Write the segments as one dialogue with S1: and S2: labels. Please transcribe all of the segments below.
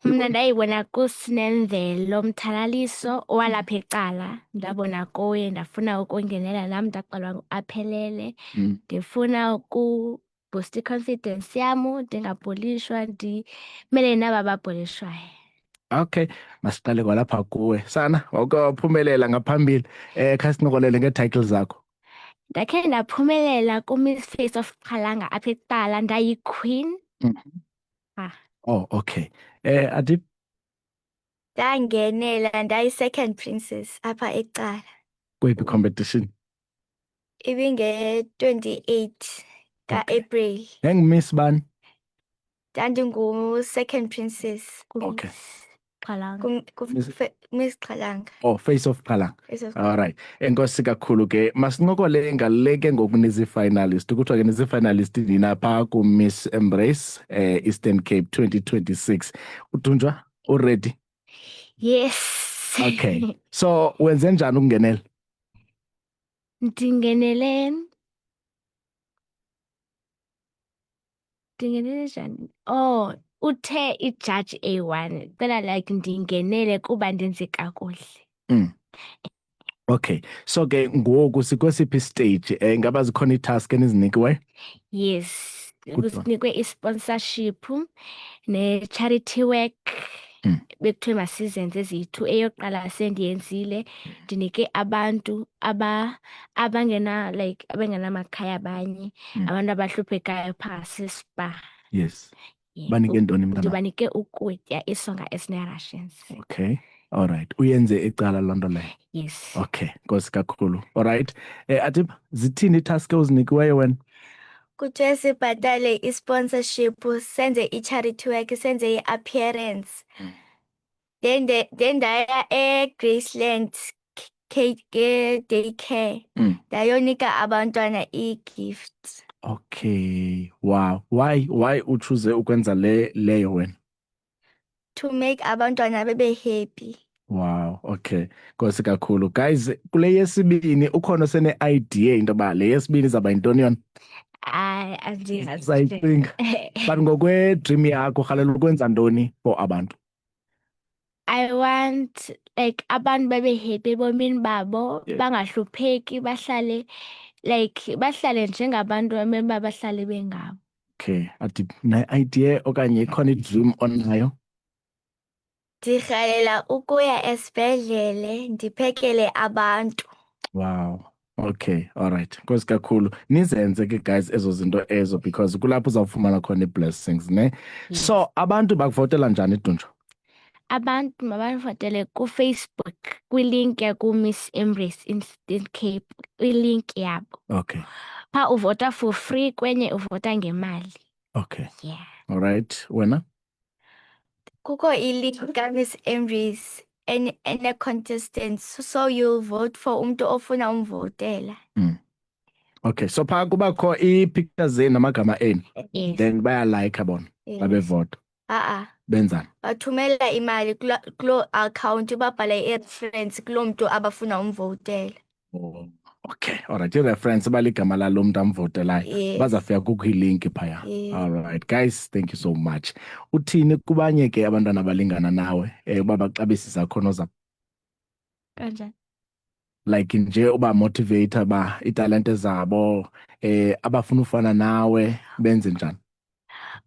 S1: Mna ndayibona kuSinenzelo Mthalaliso owalapha ecala, ndabona kuye ndafuna ukungenela nam ndaqalwa aphelele. Ndifuna ukubhusta i-confidence yam ndingabhulishwa ndimele naba babhulishwayo.
S2: Okay, masiqale kwalapha kuwe. Sana, wawuke waphumelela ngaphambili. Khasincokolele ngeetitles zakho.
S1: Ndakhe ndaphumelela kuMiss Face of Xhalanga apha ecala, ndayiqueen.
S2: Oh, okay. Athi
S3: Ndangenela ndayi-second princess apha ecala.
S2: kweyiphi competition?
S3: Ibinge-28 ka-April.
S2: Miss bani?
S3: Ndandingu-second princess
S2: Okay.
S1: Xhalanga.
S3: Miss Xhalanga.
S2: Oh, Face of Xhalanga.
S3: Face of
S2: All right. Enkosi kakhulu ke. Masincokole ngaleke ngoku nizi-finalist. Kuthiwa ke nizi-finalist nina phaa ku-Miss Embrace Eastern Cape 2026. Utunjwa? Ready?
S1: Yes.
S2: Okay. So wenze njani ukungenela?
S1: Ndingenele njani? Oh, uthe ijaji A1 cela like ndingenele kuba ndenze kakuhle.
S2: Okay. So ke ngoku sikwesiphi stage? Ngaba zikhona ii-task enizinikiweyo?
S1: Yes.
S2: Good one.
S1: Sinikwe i-sponsorship ne-charity work. Bekuthiwe masizenze eziyi-2. Eyokuqala sendiyenzile, ndinike abantu abangenamakhaya abanye, abantu abahluphekayo phasi Spa.
S2: Yes. Banike ntoni mntana?
S1: Ndibanike ukutya, isonka esine-rations.
S2: Okay. All right. Uyenze ecala loo nto leyo?
S1: Yes.
S2: Okay. Nkosi kakhulu. All right. Athiba, zithini ii-task ozinikiweyo wena?
S3: Kuthiwe sibhatale i-sponsorship, senze i-charity work, senze i-appearance. Then ndaya eGraceland daycare. Ndayonika abantwana ii-gifts.
S2: Okay. Wow. Why uchoose ukwenza leyo wena?
S3: To make abantwana bebe happy.
S2: Wow. Okay. Nkosi kakhulu. Guys, kule yesibini ukhona sene-idea into yoba le yesibini izawuba yintoni yona?
S1: Andiyazi.
S2: Uzayicinga. But ngokwe-dream yakho urhalela ukwenza ntoni for abantu?
S1: I want like abantu babe happy ebomini babo, bangahlupheki, bahlale njengabantu abemba bahlale bengabo.
S2: Okay. Athi ne-idea okanye ikhona i-dream onayo?
S3: Ndirhalela ukuya esibhedlele ndiphekele abantu.
S2: Wow. Okay. All right. Nkosi kakhulu. Nizenze ke guys ezo zinto ezo because kulapho uzawufumana khona ii-blessings, ne? So abantu bakuvotela njani Dunjo?
S1: Abantu mabafotele kuFacebook kwilink yaku-Miss Embrace Eastern Cape, kwilink yabo.
S2: Okay.
S1: Phaa uvota for free, kwenye uvota ngemali.
S2: Okay.
S1: Yeah.
S2: All right. Wena?
S3: Kukho ilink kaMiss Embrace ene-contestants, so you'll vote for umntu ofuna umvotela.
S2: Okay. So phaa kubakho ii-pictures zenu namagama enu.
S1: Yes.
S2: Then bayalike bona xa bevota. Benzani?
S3: Bathumela imali kuloo account babhale i-reference kuloo mntu abafuna umvotela.
S2: Oh. Okay. All right. I-reference baligama lalo mntu amvotelayo.
S3: Yes.
S2: Bazafika kukho ilink phaya.
S3: Yes.
S2: All right. Guys, thank you so much. Uthini kubanye ke abantwana abalingana nawe uba baxabise izakhono zabo?
S1: Kanjani?
S2: Like nje uba motivator ba italente zabo abafuna ufana nawe benze njani?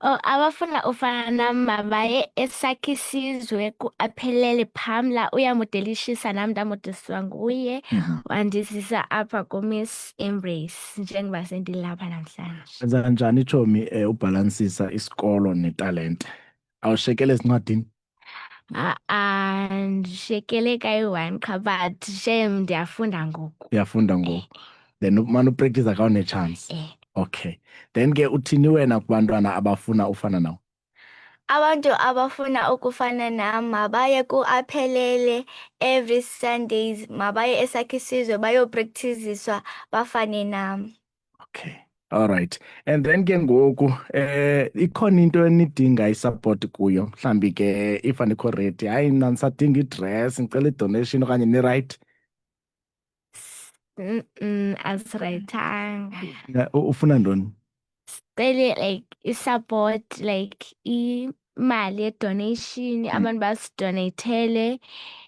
S1: Oh, abafuna ufana nam mabaye esakhe isizwe ku-aphelele phamla, uyamodelishisa nam ndamodeliswa nguye, wandizisa apha kuMiss Embrace njengoba sendilapha namhlanje.
S2: Enza njani itshomi ubhalansisa isikolo netalente? Awushekele ezincwadini?
S1: Ndishekele kayi-1 qha but shem ndiyafunda ngoku.
S2: Uyafunda ngoku. Then umane upractice xa une-chance. Okay. Then ke uthini wena kubantwana abafuna ufana nawo?
S3: Abantu abafuna ukufana nam mabaye ku-aphelele every Sundays, mabaye esakhe isizwe bayopraktiziswa bafane nam.
S2: Okay. All right. And then ke ngoku ikhona into enidinga i-support kuyo mhlambi ke if anikho ready, hayi nandisadinga i-dress ngicela i-donation okanye ni-right?
S1: Asirayithanga.
S2: Ufuna ntoni?
S1: Sicele like i-support like mali donation abantu basidonatele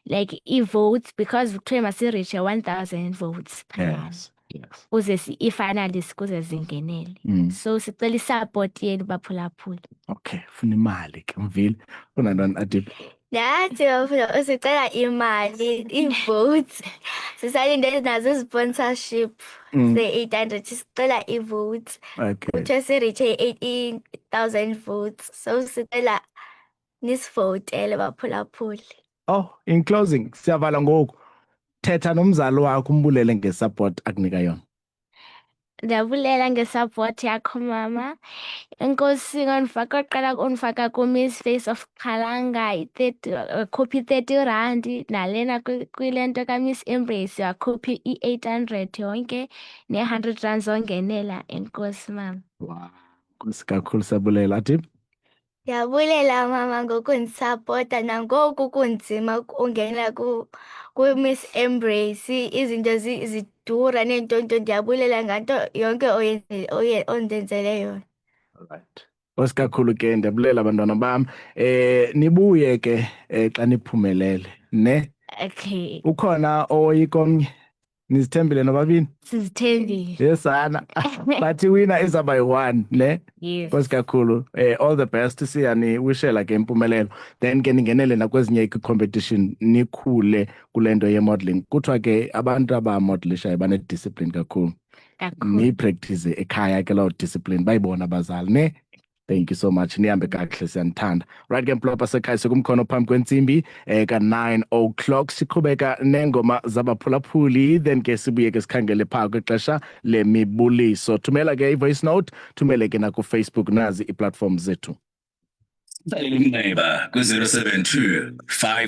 S1: like i-votes because kuthiwe masireache 1000 votes phayana
S2: Yes.
S1: kuze i-finalist kuze zingenele so sicela i-support yenu baphulaphula.
S2: Okay, funa imali ke mvile kunantoni Adip?
S3: Nathi bafuna usicela imali, i-votes. Sisalindele nazo i-sponsorship se-800 sicela i-votes.
S2: Okay.
S3: Kuthiwe sireache 18,000 votes. So sicela nisivotele baphulaphuli.
S2: Oh, in closing siyavala ngoku. Thetha nomzali wakho umbulele ngesupport akunika yona.
S1: Ndiyabulela ngesupport yakho mama. Enkosi ngondifaka ku-Miss Face of Xalanga khuphi 30 rand nalena kwile nto ka-Miss Embrace wakhuphi i-800 yonke ne-100 rand zongenela. Enkosi mama.
S2: Wow. Nkosi kakhulu siyabulela Adip.
S3: Ndiyabulela mama ngokundisapota nangoku kunzima ungena ku-Miss Embrace izinto zidura neentonto. Ndiyabulela nganto yonke ondenzele yona.
S2: Alright. Nkosi kakhulu ke ndiyabulela bantwana bam. Nibuye ke xa niphumelele ne?
S1: Okay.
S2: Ukhona oyikomnye nizithembile nobabini?
S1: Sizithembile.
S2: Yesana. But winner is by one ne?
S1: Yes.
S2: Nkosi kakhulu. All the best siyani wishela ke impumelelo. Then ke ningenele nakwezinye i-competition nikhule kulento ye-modeling. Kuthiwa ke abantu abamodelishayo bane-discipline kakhulu. Ni practice ekhaya ke lawo discipline bayibona abazali ne. Thank you so much. Nihambe kakuhle siyanithanda. Right ke mplopha sekhaya sekumkhono phambi kwentsimbi ka 9 o'clock siqhubeka nengoma zabaphulaphuli then ke sibuye ke sikhangele phaa kwexesha lemibuliso. Thumela ke i-voice note, thumele ke na ku Facebook nazi i-platforms zethu.
S4: Neighbor ku 072 51